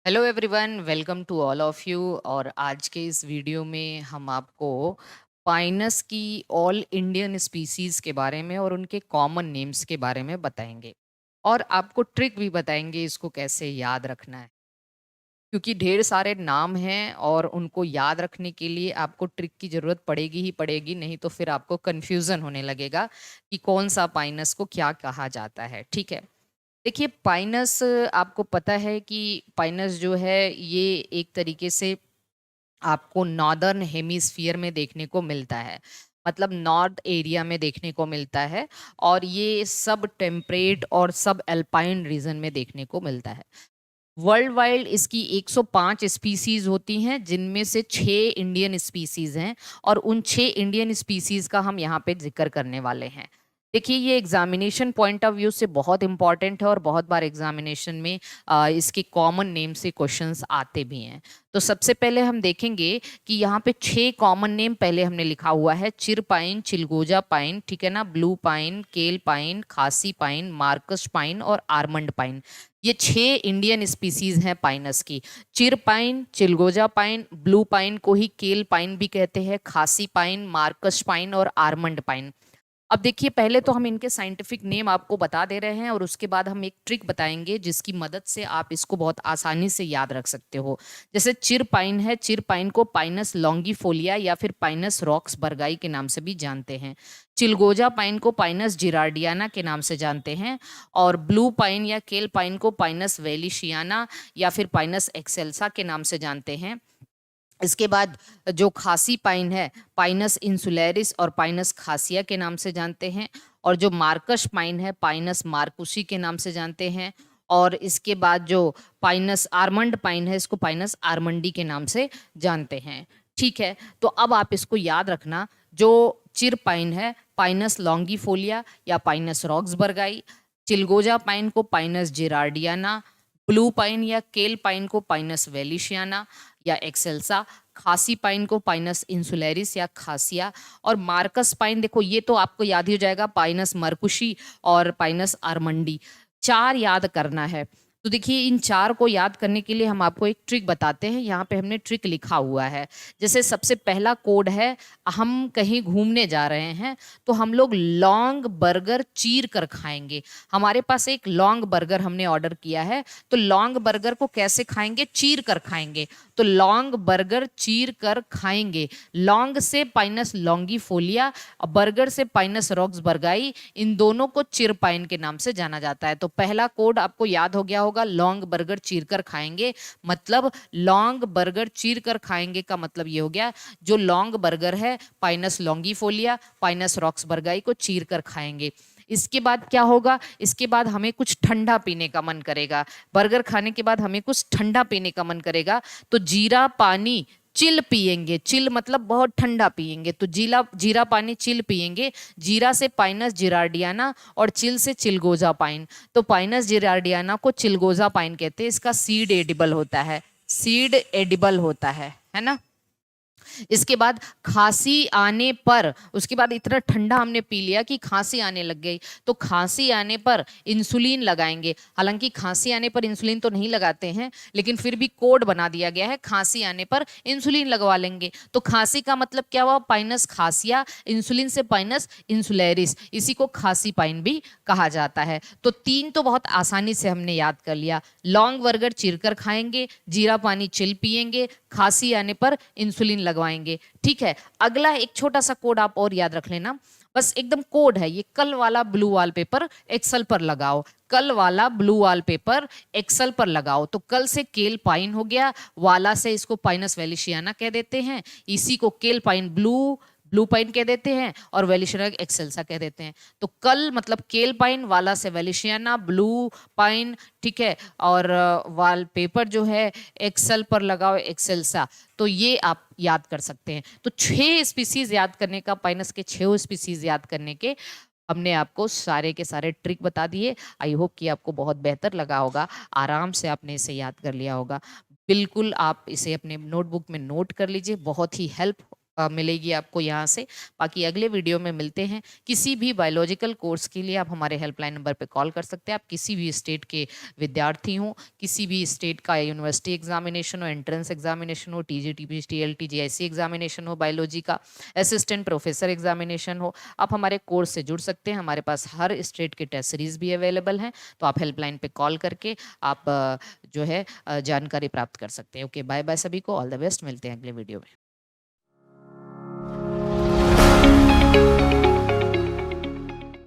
Hello everyone, welcome to all of you. और आज के इस वीडियो में हम आपको पाइनस की ऑल इंडियन स्पीसीज के बारे में और उनके कॉमन नेम्स के बारे में बताएंगे और आपको ट्रिक भी बताएंगे इसको कैसे याद रखना है, क्योंकि ढेर सारे नाम हैं और उनको याद रखने के लिए आपको ट्रिक की ज़रूरत पड़ेगी ही पड़ेगी, नहीं तो फिर आपको कन्फ्यूज़न होने लगेगा कि कौन सा पाइनस को क्या कहा जाता है। ठीक है, देखिए पाइनस, आपको पता है कि पाइनस जो है ये एक तरीके से आपको नॉर्दर्न हेमिस्फीयर में देखने को मिलता है, मतलब नॉर्थ एरिया में देखने को मिलता है। और ये सब टेम्परेट और सब एल्पाइन रीजन में देखने को मिलता है। वर्ल्ड वाइड इसकी 105 स्पीसीज होती हैं, जिनमें से 6 इंडियन स्पीसीज हैं और उन 6 इंडियन स्पीसीज का हम यहाँ पे जिक्र करने वाले हैं। देखिए ये एग्जामिनेशन पॉइंट ऑफ व्यू से बहुत इंपॉर्टेंट है और बहुत बार एग्जामिनेशन में इसके कॉमन नेम से क्वेश्चंस आते भी हैं। तो सबसे पहले हम देखेंगे कि यहाँ पे 6 कॉमन नेम पहले हमने लिखा हुआ है। चिर पाइन, चिलगोजा पाइन, ठीक है ना, ब्लू पाइन, केल पाइन, खासी पाइन, मार्कस पाइन और आर्मंड पाइन। ये 6 इंडियन स्पीसीज हैं पाइनस की। चिर पाइन, चिलगोजा पाइन, ब्लू पाइन को ही केल पाइन भी कहते हैं, खासी पाइन, मार्कस पाइन और आर्मंड पाइन। अब देखिए पहले तो हम इनके साइंटिफिक नेम आपको बता दे रहे हैं और उसके बाद हम एक ट्रिक बताएंगे जिसकी मदद से आप इसको बहुत आसानी से याद रख सकते हो। जैसे चिर पाइन है, चिर पाइन को पाइनस लॉन्गीफोलिया या फिर पाइनस रॉक्स बर्गाई के नाम से भी जानते हैं। चिलगोजा पाइन को पाइनस जिरार्डियाना के नाम से जानते हैं और ब्लू पाइन या केल पाइन को पाइनस वेलिशियाना या फिर पाइनस एक्सेल्सा के नाम से जानते हैं। इसके बाद जो खासी पाइन है, पाइनस इंसुलेरिस और पाइनस खासिया के नाम से जानते हैं। और जो मार्कस पाइन है, पाइनस मार्कुसी के नाम से जानते हैं। और इसके बाद जो पाइनस आर्मंड पाइन है, इसको पाइनस आर्मंडी के नाम से जानते हैं। ठीक है, तो अब आप इसको याद रखना। जो चिर पाइन है, पाइनस लॉन्गीफोलिया या पाइनस रॉक्सबर्गाई। चिलगोजा पाइन को पाइनस जिरार्डियाना। ब्लू पाइन या केल पाइन को पाइनस वेलिशियाना या एक्सेल्सा। खासी पाइन को पाइनस इंसुलेरिस या खासिया। और मार्कस पाइन, देखो ये तो आपको याद ही हो जाएगा, पाइनस मरकुशी और पाइनस आर्मंडी। 4 याद करना है। तो देखिए इन 4 को याद करने के लिए हम आपको एक ट्रिक बताते हैं। यहाँ पे हमने ट्रिक लिखा हुआ है। जैसे सबसे पहला कोड है, हम कहीं घूमने जा रहे हैं तो हम लोग लॉन्ग बर्गर चीर कर खाएंगे। हमारे पास एक लॉन्ग बर्गर हमने ऑर्डर किया है, तो लॉन्ग बर्गर को कैसे खाएंगे? चीर कर खाएंगे। तो लॉन्ग बर्गर चीर कर खाएंगे। लॉन्ग से पाइनस लॉन्गीफोलिया, बर्गर से पाइनस रॉक्सबर्गाई, इन दोनों को चिर पाइन के नाम से जाना जाता है। तो पहला कोड आपको याद हो गया होगा, लॉन्ग बर्गर चीर कर खाएंगे। मतलब लॉन्ग बर्गर चीर कर खाएंगे का मतलब ये हो गया, जो लॉन्ग बर्गर है पाइनस लॉन्गीफोलिया, पाइनस रॉक्सबर्गाई को चीर कर खाएंगे। इसके बाद क्या होगा? इसके बाद हमें कुछ ठंडा पीने का मन करेगा। बर्गर खाने के बाद हमें कुछ ठंडा पीने का मन करेगा, तो जीरा पानी चिल पिएंगे। चिल मतलब बहुत ठंडा पिएंगे, तो जीरा पानी चिल पिएंगे। जीरा से पाइनस जिरार्डियाना और चिल से चिलगोजा पाइन। तो पाइनस जिरार्डियाना को चिलगोजा पाइन कहते हैं। इसका सीड एडिबल होता है, सीड एडिबल होता है ना। इसके बाद खांसी आने पर, उसके बाद इतना ठंडा हमने पी लिया कि खांसी आने लग गई, तो खांसी आने पर इंसुलिन लगाएंगे। हालांकि खांसी आने पर इंसुलिन तो नहीं लगाते हैं, लेकिन फिर भी कोड बना दिया गया है, खांसी आने पर इंसुलिन लगवा लेंगे। तो खांसी का मतलब क्या हुआ? पाइनस खासिया। इंसुलिन से पाइनस इंसुलेरिस, इसी को खासी पाइन भी कहा जाता है। तो 3 तो बहुत आसानी से हमने याद कर लिया। लॉन्ग बर्गर चीरकर खाएंगे, जीरा पानी चिल पिएंगे, खांसी आने पर इंसुलिन लगवाएंगे। ठीक है, अगला एक छोटा सा कोड आप और याद रख लेना, बस एकदम कोड है ये। कल वाला ब्लू वॉलपेपर एक्सेल पर लगाओ। कल वाला ब्लू वॉलपेपर एक्सेल पर लगाओ। तो कल से केल पाइन हो गया, वाला से इसको पाइनस वेलिशियाना कह देते हैं, इसी को केल पाइन ब्लू पाइन कह देते हैं और वेलिशियाना एक्सेल्सा कह देते हैं। तो कल मतलब केल पाइन, वाला से वेलिशियाना, ब्लू पाइन, ठीक है, और वॉलपेपर जो है एक्सेल पर लगाओ, एक्सेल्सा। तो ये आप याद कर सकते हैं। तो 6 स्पीसीज याद करने का, पाइनस के 6 स्पीसीज याद करने के हमने आपको सारे के सारे ट्रिक बता दिए। आई होप कि आपको बहुत बेहतर लगा होगा, आराम से आपने इसे याद कर लिया होगा। बिल्कुल आप इसे अपने नोटबुक में नोट कर लीजिए, बहुत ही हेल्प मिलेगी आपको यहाँ से। बाकी अगले वीडियो में मिलते हैं। किसी भी बायोलॉजिकल कोर्स के लिए आप हमारे हेल्पलाइन नंबर पे कॉल कर सकते हैं। आप किसी भी स्टेट के विद्यार्थी हों, किसी भी स्टेट का यूनिवर्सिटी एग्जामिनेशन हो, एंट्रेंस एग्जामिनेशन हो, टीजीटी, पीजीटी, जेआईसी एग्जामिनेशन हो, बायोलॉजी का असिस्टेंट प्रोफेसर एग्जामिनेशन हो, आप हमारे कोर्स से जुड़ सकते हैं। हमारे पास हर स्टेट के टेस्ट सीरीज भी अवेलेबल हैं, तो आप हेल्पलाइन पे कॉल करके आप जो है जानकारी प्राप्त कर सकते हैं। ओके, बाय बाय सभी को, ऑल द बेस्ट, मिलते हैं अगले वीडियो में।